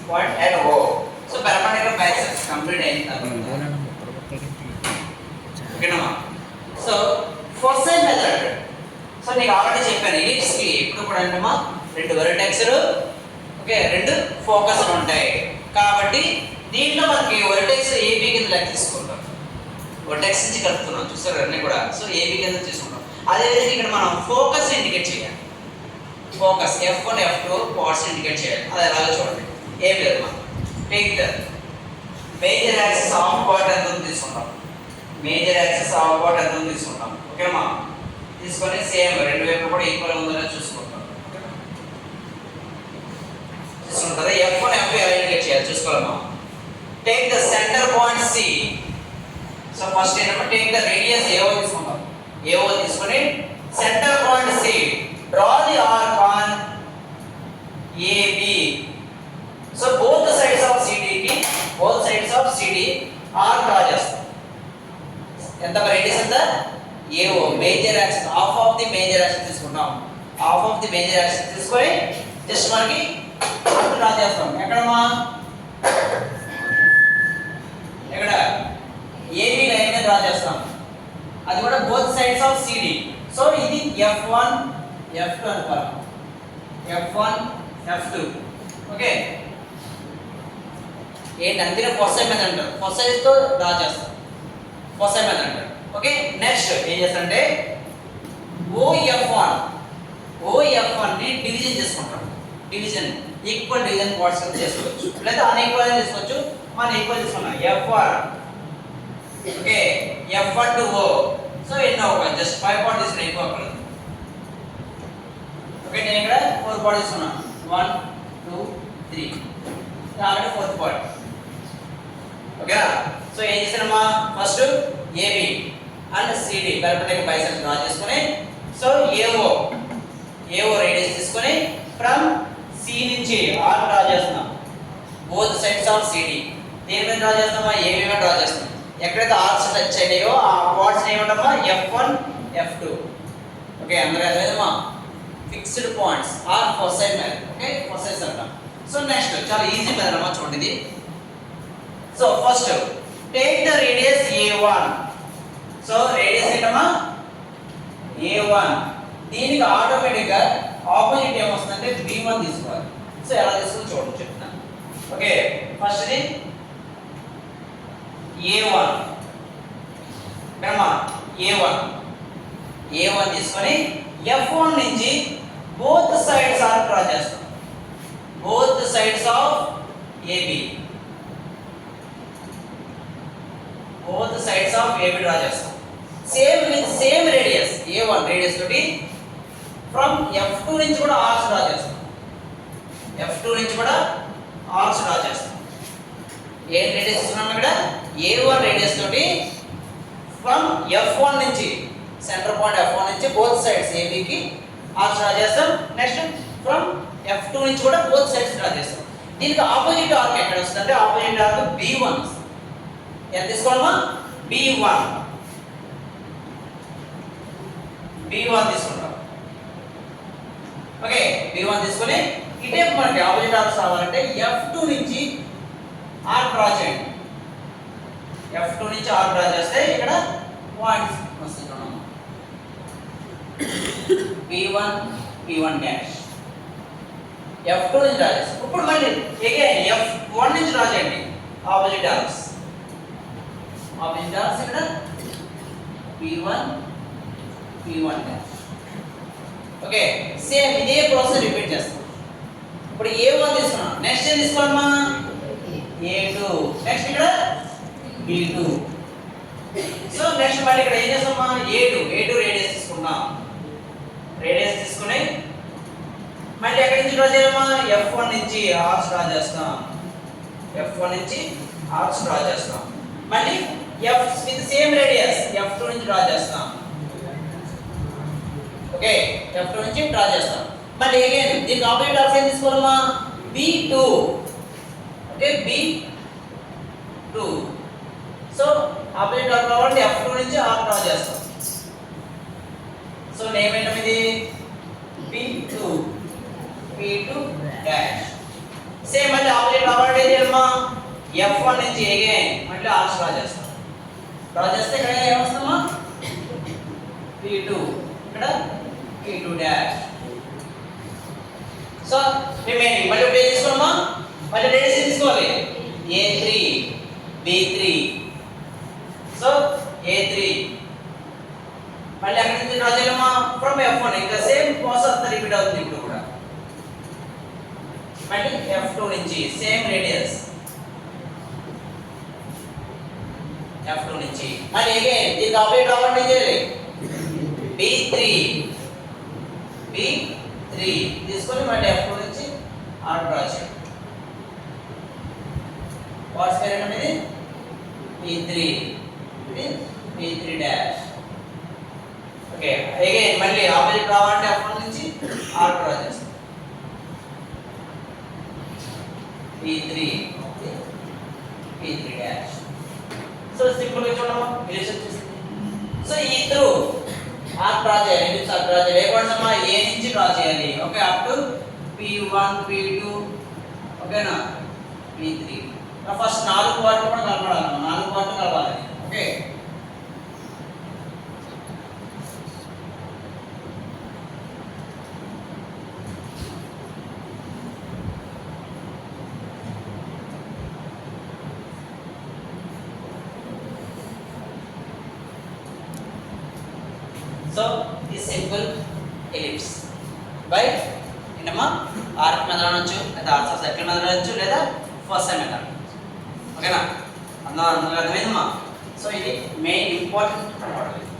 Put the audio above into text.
Point at O. So perpendicular bisects complete అయిన తర్వాత ఓకేనా. So foci method. సో నీకు ఆల్రెడీ చెప్పాను ఎలిప్స్ కి ఇప్పుడు కూడా ఏంటమ్మా రెండు వెర్టెక్స్లు ఓకే రెండు ఫోకస్లు ఉంటాయి. కాబట్టి దీంట్లో మనకి వెర్టెక్స్ ఏబి కింద లెక్క తీసుకుంటాం. వెర్టెక్స్ నుంచి కలుపుతున్నాం చూసారు అన్నీ కూడా. సో ఏబి కింద తీసుకుంటాం. అదేవిధంగా ఇక్కడ మనం ఫోకస్ ఇండికేట్ చేయాలి. Focus F1 F2 parts indicate చేయాలి. అది ఎలాగో చూడండి. ఏం లేదు మనం take the major axis of part ఎంత ఉందో తీసుకుంటాం. మేజర్ యాక్సిస్ ఆఫ్ పార్ట్ ఎంత ఉందో తీసుకుంటాం. ఓకేమా. తీసుకొని సేమ్ రెండు వైపులు కూడా ఈక్వల్ ఉందో చూసుకుంటాం. చూసుకుంటారా F1 F2 ఎలా ఇండికేట్ చేయాలి చూసుకోవాలమ్మా. Take the centre point C. So first ఏంటంటే టేక్ ద రేడియస్ AO తీసుకుంటాం. AO తీసుకొని centre point C. Draw the arc on AB. So both sides of CD కి both sides of CD arc draw చేస్తాం. ఎంత radius ఎంత AO major axis half of the major axis తీసుకుంటాం. Half of the major axis తీసుకొని just మనకి arc draw చేస్తాం. ఎక్కడమ్మా ఎక్కడ AB లైన్ మీద డ్రా చేస్తాం. అది కూడా both sides of CD. So ఇది F1 F2 అనుకోవాలి. F1 F2 okay. ఏంటి అందుకే ఫోర్సై మెథడ్ అంటారు. ఫోర్సైస్ తో డ్రా చేస్తాం. ఫోర్సై మెథడ్ అంటారు. ఓకే. నెక్స్ట్ ఏం చేస్తారంటే OF1 ని డివిజన్ చేసుకుంటాం. డివిజన్ ఈక్వల్ డివిజన్ పార్ట్స్ కింద చేసుకోవచ్చు లేదా అన్ఈక్వల్ చేసుకోవచ్చు. మనం ఈక్వల్ తీసుకున్నాం F1 okay F1 to O. So ఎన్నో జస్ట్ 5 పార్ట్ తీసుకుని అయిపోవాలి. ఓకే నేను ఇక్కడ 4 పార్ట్ తీసుకున్నాను. 1 2 3 ఆల్రెడీ 4th పార్ట్ ఓకేనా. సో ఏం చేసానమ్మా first AB and CD perpendicular bisects draw చేసుకొని సో AO రేడియస్ తీసుకొని ఫ్రమ్ C నుంచి ఆర్క్ డ్రా చేస్తున్నాం. బోత్ సైడ్స్ ఆఫ్ CD దేని మీద డ్రా చేస్తామా AB మీద డ్రా చేస్తాం. ఎక్కడైతే ఆర్క్స్ టచ్ అయ్యాయో ఆ పార్ట్స్ ఏమంటామా F1 F2 ఓకే. అందరూ అదేమా fixed points are foci method okay. Foci అంటాం. సో నెక్స్ట్ చాలా ఈజీ మెథడ్ అమ్మా చూడండి ఇది. So first take the radius A1. So radius ఏంటమ్మా A1. దీనికి ఆటోమేటిక్ గా ఆపోజిట్ ఏమొస్తుందంటే B1 తీసుకోవాలి. సో ఎలా తీసుకోవాలో చూడండి చెప్తాను. ఓకే ఫస్ట్ ఇది A1 A1 తీసుకొని F1 నుంచి బోత్ సైడ్స్ ఆర్క్ డ్రా చేస్తాం. Both sides of AB both sides of AB draw చేస్తాం. Same with same radius A1 radius తోటి ఫ్రమ్ F2 నుంచి కూడా ఆర్క్స్ డ్రా చేస్తాం. F2 నుంచి కూడా ఆర్క్స్ డ్రా చేస్తాం. ఏ రేడియస్ ఇస్తున్నాం ఇక్కడ A1 రేడియస్ తోటి ఫ్రమ్ F1 నుంచి సెంటర్ పాయింట్ F1 నుంచి బోత్ సైడ్స్ AB కి ఆర్క్స్ డ్రా చేస్తాం. నెక్స్ట్ ఫ్రమ్ F2 నుంచి కూడా బోత్ సైడ్స్ డ్రా చేస్తాం. దీనికి ఆపోజిట్ ఆర్క్ ఎక్కడ వస్తుందంటే ఆపోజిట్ ఆర్క్ B1. ఎంత తీసుకోవాలమ్మా B1 తీసుకుంటాం. ఓకే B1 తీసుకొని ఇటే మనకి ఆపోజిట్ ఆర్క్స్ రావాలంటే F2 నుంచి ఆర్క్ డ్రా చేయండి. F2 నుంచి ఆర్క్ డ్రా చేస్తే ఇక్కడ పాయింట్స్ వస్తాయి చూడండి. P1 డాష్ F2 నుంచి డ్రా చేస్తాం. ఇప్పుడు మళ్ళీ అగైన్ F1 నుంచి డ్రా చేయండి. ఆపోజిట్ ఆర్క్స్ ఇక్కడ P1 డాష్ ఓకే. సేమ్ ఇదే ప్రాసెస్ రిపీట్ చేస్తాం. ఇప్పుడు A1 తీసుకున్నాం. నెక్స్ట్ ఏం తీసుకోవాలమ్మా A2. నెక్స్ట్ ఇక్కడ B2. సో నెక్స్ట్ మళ్ళీ ఇక్కడ ఏం చేస్తామా A2 రేడియస్ తీసుకున్నాం. రేడియస్ తీసుకుని మళ్ళీ ఎక్కడి నుంచి డ్రా చేయాలమ్మా F1 నుంచి ఆర్క్స్ డ్రా చేస్తాం. మళ్ళీ F with same radius F2 నుంచి డ్రా చేస్తాం. ఓకే F2 నుంచి డ్రా చేస్తాం. మళ్ళీ అగైన్ దీనికి ఆపోజిట్ ఆర్క్స్ ఏం తీసుకోవాలమ్మా B2 okay B2. So opposite arc కాబట్టి F2 నుంచి ఆర్క్ డ్రా చేస్తాం. సో నేమ్ ఏంటం ఇది P2 డాష్ సేమ్ మళ్ళీ ఆపోజిట్ రావాలి ఏం చేయాలమ్మా F1 నుంచి అగైన్ మళ్ళీ ఆర్చ్ డ్రా చేస్తాం. డ్రా చేస్తే ఇక్కడ ఏమొస్తుందమ్మా P2 ఇక్కడ P2 డాష్. సో రిమైనింగ్ మళ్ళీ ఇప్పుడు ఏం తీసుకోవాలమ్మా మళ్ళీ రేడియస్ తీసుకోవాలి A3 B3. సో A3 మళ్ళీ అక్కడ నుంచి డ్రా చేయాలమ్మా ఫ్రమ్ F1 ఇంకా సేమ్ ప్రాసెస్ అంతా రిపీట్ అవుతుంది ఇప్పుడు కూడా. మళ్ళీ F2 నుంచి సేమ్ రేడియస్ F2 నుంచి మళ్ళీ అగైన్ దీనికి ఆపోజిట్ రావాలి చేయాలి B3 తీసుకొని మళ్ళీ F2 నుంచి ఆర్ డ్రా చేయాలి. వాట్స్ పేరు అనేది P3 డాష్. ఓకే అగైన్ మళ్ళీ ఆపోజిట్ రావాలంటే F1 నుంచి ఆర్ డ్రా చేస్తాం P3 డాష్. సో సింపుల్ గా చూడమ్మా రిలేషన్ చూసి. సో ఈ త్రూ ఆర్ డ్రా చేయాలి ఎలిప్స్ ఆర్ డ్రా చేయాలి. ఏ పాయింట్స్ అమ్మా A నుంచి డ్రా చేయాలి. Okay up to P1 P2 ఓకేనా P3. ఫస్ట్ 4 పార్ట్లు కూడా కలపాలి. 4 పార్ట్లు కలపాలి. ఓకే సో ఈ సింపుల్ ఎలిప్స్ బై ఏంటమ్మా ఆర్క్ మీద రావచ్చు లేదా ఆర్క్ సర్కిల్ మీద రావచ్చు లేదా ఫస్ట్ సైడ్ మీద ఓకేనా అందరూ అర్థమైందమ్మా. సో ఇది మెయిన్ ఇంపార్టెంట్ మోడల్.